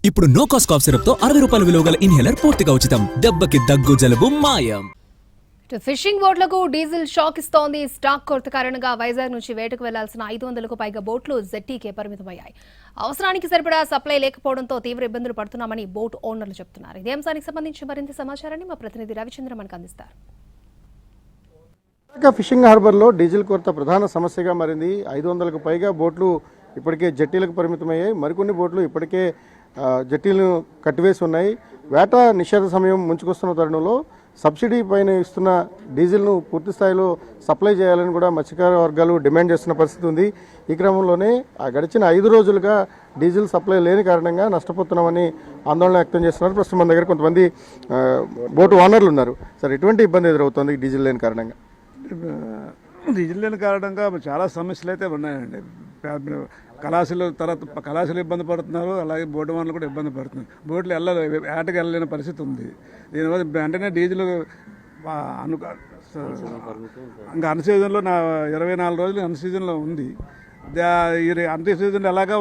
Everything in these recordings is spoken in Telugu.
ఇప్పుడు నో కాస్ట్ కాఫ్ సిరప్ తో 60 రూపాయల విలువ గల ఇన్హేలర్ పూర్తిగా ఉచితం. దెబ్బకి దగ్గు జలుబు మాయం. ఫిషింగ్ బోట్లకు డీజిల్ షాక్ ఇస్తోంది. స్టాక్ కొరత కారణంగా వైజాగ్ నుంచి వేటకు వెళ్లాల్సిన 500కు పైగా బోట్లు జెట్టీకే పరిమితమయ్యాయి. అవసరానికి సరిపడా సప్లై లేకపోవడంతో తీవ్ర ఇబ్బందులు పడుతున్నామని బోట్ ఓనర్లు చెబుతున్నారు. ఇదే అంశానికి సంబంధించి మరింత సమాచారాన్ని మా ప్రతినిధి రవిచంద్ర మనకు అందిస్తారు. ఫిషింగ్ హార్బర్లో డీజిల్ కొరత ప్రధాన సమస్యగా మారింది. 500కు పైగా బోట్లు ఇప్పటికే జట్టీలకు పరిమితమయ్యాయి. మరికొన్ని బోట్లు ఇప్పటికే జట్టీలను కట్టివేసి ఉన్నాయి. వేట నిషేధ సమయం ముంచుకొస్తున్న తరుణంలో సబ్సిడీ పైన ఇస్తున్న డీజిల్ను పూర్తి స్థాయిలో సప్లై చేయాలని కూడా మత్స్యకార వర్గాలు డిమాండ్ చేస్తున్న పరిస్థితి ఉంది. ఈ క్రమంలోనే గడిచిన 5 రోజులుగా డీజిల్ సప్లై లేని కారణంగా నష్టపోతున్నామని ఆందోళన వ్యక్తం చేస్తున్నారు. ప్రస్తుతం మన దగ్గర కొంతమంది బోటు ఓనర్లు ఉన్నారు. సార్, ఎటువంటి ఇబ్బంది ఎదురవుతుంది డీజిల్ లేని కారణంగా? డీజిల్ లేని కారణంగా చాలా సమస్యలు అయితే ఉన్నాయండి. కళాశాలు ఇబ్బంది పడుతున్నారు, అలాగే బోటు ఓనర్లు కూడా ఇబ్బంది పడుతున్నారు. బోట్లు వేటకి వెళ్ళలేని పరిస్థితి ఉంది. దీనివల్ల వెంటనే డీజిల్ ఇంకా అన్ సీజన్లో 24 రోజులు అన్ సీజన్లో ఉంది. ఈ అన్ సీజన్లో ఎలాగా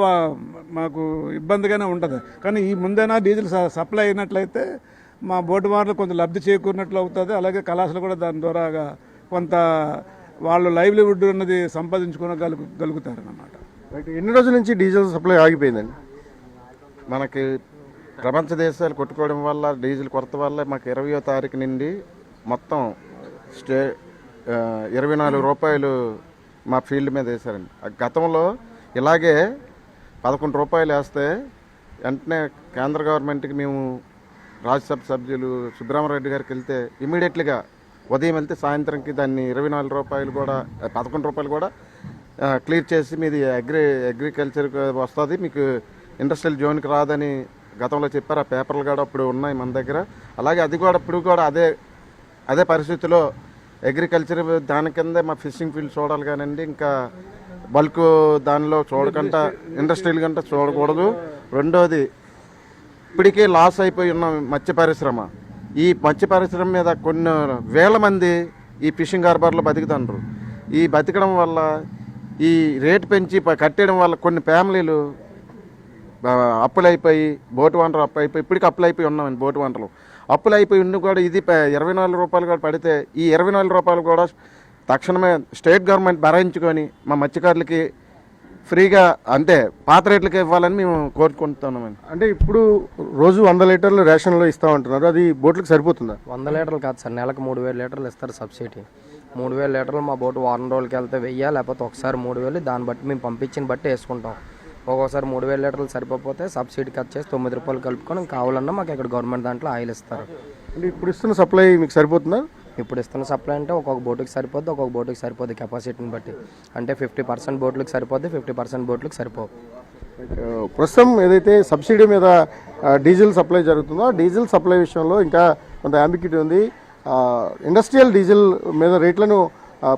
మాకు ఇబ్బందిగానే ఉంటుంది. కానీ ఈ ముందైనా డీజిల్ సప్లై అయినట్లయితే మా బోటు ఓనర్లు కొంచెం లబ్ధి చేకూరినట్లు అవుతుంది. అలాగే కళాశాలు కూడా దాని ద్వారా కొంత వాళ్ళు లైవ్లీవుడ్ అన్నది సంపాదించుకోగలుగుతారు అన్నమాట. ఎన్ని రోజుల నుంచి డీజిల్ సప్లై ఆగిపోయిందండి? మనకి ప్రపంచ దేశాలు కొట్టుకోవడం వల్ల డీజిల్ కొరత వల్ల మాకు 20వ తారీఖు నుండి మొత్తం 24 రూపాయలు మా ఫీల్డ్ మీద వేశారండి. గతంలో ఇలాగే 11 రూపాయలు వేస్తే వెంటనే కేంద్ర గవర్నమెంట్కి మేము రాజ్యసభ సభ్యులు సుబ్రహ్మరెడ్డి గారికి వెళ్తే ఇమీడియట్లీగా ఉదయం వెళ్తే సాయంత్రంకి దాన్ని 24 రూపాయలు కూడా 11 రూపాయలు కూడా క్లియర్ చేసి మీది అగ్రికల్చర్కి వస్తుంది, మీకు ఇండస్ట్రియల్ జోన్కి రాదని గతంలో చెప్పారు. ఆ పేపర్లు కూడా అప్పుడు ఉన్నాయి మన దగ్గర. అలాగే అది కూడా ఇప్పుడు కూడా అదే పరిస్థితిలో అగ్రికల్చర్ దాని కిందే మా ఫిషింగ్ ఫీల్డ్ చూడాలి కానండి. ఇంకా బల్క్ దానిలో చూడకుండా ఇండస్ట్రియల్ కంటే చూడకూడదు. రెండోది, ఇప్పటికే లాస్ అయిపోయి ఉన్న మత్స్య పరిశ్రమ. ఈ మత్స్య పరిశ్రమ మీద కొన్ని వేల మంది ఈ ఫిషింగ్ హార్బర్లో బతుకుతుండ్రు. ఈ బతకడం వల్ల ఈ రేటు పెంచి కట్టేయడం వల్ల కొన్ని ఫ్యామిలీలు అప్పులైపోయి బోటు ఓనర్ ఇప్పటికీ అప్పులైపోయి ఉన్నామండి. బోటు ఓనర్లు అప్పులైపోయి ఉండి కూడా ఇది 24 రూపాయలు కూడా పడితే ఈ 24 రూపాయలు కూడా తక్షణమే స్టేట్ గవర్నమెంట్ భరించుకొని మా మత్స్యకారులకి ఫ్రీగా అంటే పాత రేట్లకి ఇవ్వాలని మేము కోరుకుంటున్నామండి. అంటే ఇప్పుడు రోజు 100 లీటర్లు రేషన్లో ఇస్తామంటున్నారు, అది బోట్లకు సరిపోతుందా? 100 లీటర్లు కాదు సార్, నెలకు 3000 లీటర్లు ఇస్తారు సబ్సిడీ. 3000 లీటర్లు మా బోటు వారం రోజులకి వెళ్తే 1000, లేకపోతే ఒకసారి 3000. దాన్ని బట్టి మేము పంపించిన బట్టి వేసుకుంటాం. ఒక్కోసారి 3000 లీటర్లు సరిపోతే సబ్సిడీ కట్ చేసి 9 రూపాయలు కలుపుకొని కావాలన్నా మాకు ఇక్కడ గవర్నమెంట్ దాంట్లో ఆయిల్ ఇస్తారు. అంటే ఇప్పుడు ఇస్తున్న సప్లై మీకు సరిపోతుందా? ఇప్పుడు ఇస్తున్న సప్లై అంటే ఒక్కొక్క బోటుకి సరిపోద్ది, ఒక్కొక్క బోటుకి సరిపోద్ది కెపాసిటీని బట్టి. అంటే 50% బోట్లకు సరిపోద్ది, 50% బోట్లకు సరిపోవు. ప్రస్తుతం ఏదైతే సబ్సిడీ మీద డీజిల్ సప్లై జరుగుతుందో డీజిల్ సప్లై విషయంలో ఇంకా కొంత అంబిగ్యూటీ ఉంది. ఇండస్ట్రియల్ డీజిల్ మీద రేట్లను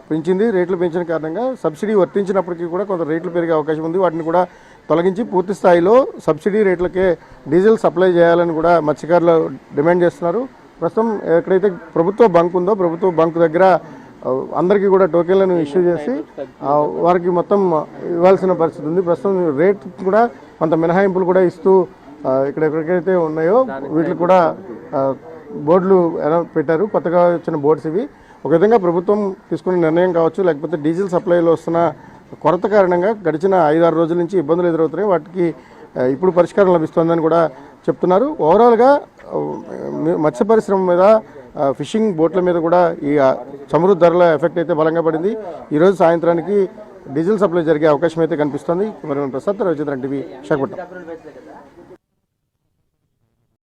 పెంచింది. రేట్లు పెంచిన కారణంగా సబ్సిడీ వర్తించినప్పటికీ కూడా కొంత రేట్లు పెరిగే అవకాశం ఉంది. వాటిని కూడా తొలగించి పూర్తి స్థాయిలో సబ్సిడీ రేట్లకే డీజిల్ సప్లై చేయాలని కూడా మత్స్యకారులు డిమాండ్ చేస్తున్నారు. ప్రస్తుతం ఎక్కడైతే ప్రభుత్వ బంక్ ఉందో ప్రభుత్వ బంక్ దగ్గర అందరికీ కూడా టోకెన్లను ఇష్యూ చేసి వారికి మొత్తం ఇవ్వాల్సిన పరిస్థితి ఉంది. ప్రస్తుతం రేట్ కూడా కొంత మినహాయింపులు కూడా ఇస్తూ ఇక్కడ ఎక్కడికైతే ఉన్నాయో వీటికి కూడా బోర్డులు ఎలా పెట్టారు. కొత్తగా వచ్చిన బోర్డ్స్ ఇవి. ఒక విధంగా ప్రభుత్వం తీసుకున్న నిర్ణయం కావచ్చు, లేకపోతే డీజిల్ సప్లైలో వస్తున్న కొరత కారణంగా గడిచిన 5-6 రోజుల నుంచి ఇబ్బందులు ఎదురవుతున్నాయి. వాటికి ఇప్పుడు పరిష్కారం లభిస్తోందని కూడా చెప్తున్నారు. ఓవరాల్గా మత్స్య పరిశ్రమ మీద ఫిషింగ్ బోట్ల మీద కూడా ఈ చమురు ధరల ఎఫెక్ట్ అయితే బలంగా పడింది. ఈరోజు సాయంత్రానికి డీజిల్ సప్లై జరిగే అవకాశం అయితే కనిపిస్తోంది. మరి ప్రసాద్, రవిచంద్రన్ టీవీ, విశాఖపట్నం.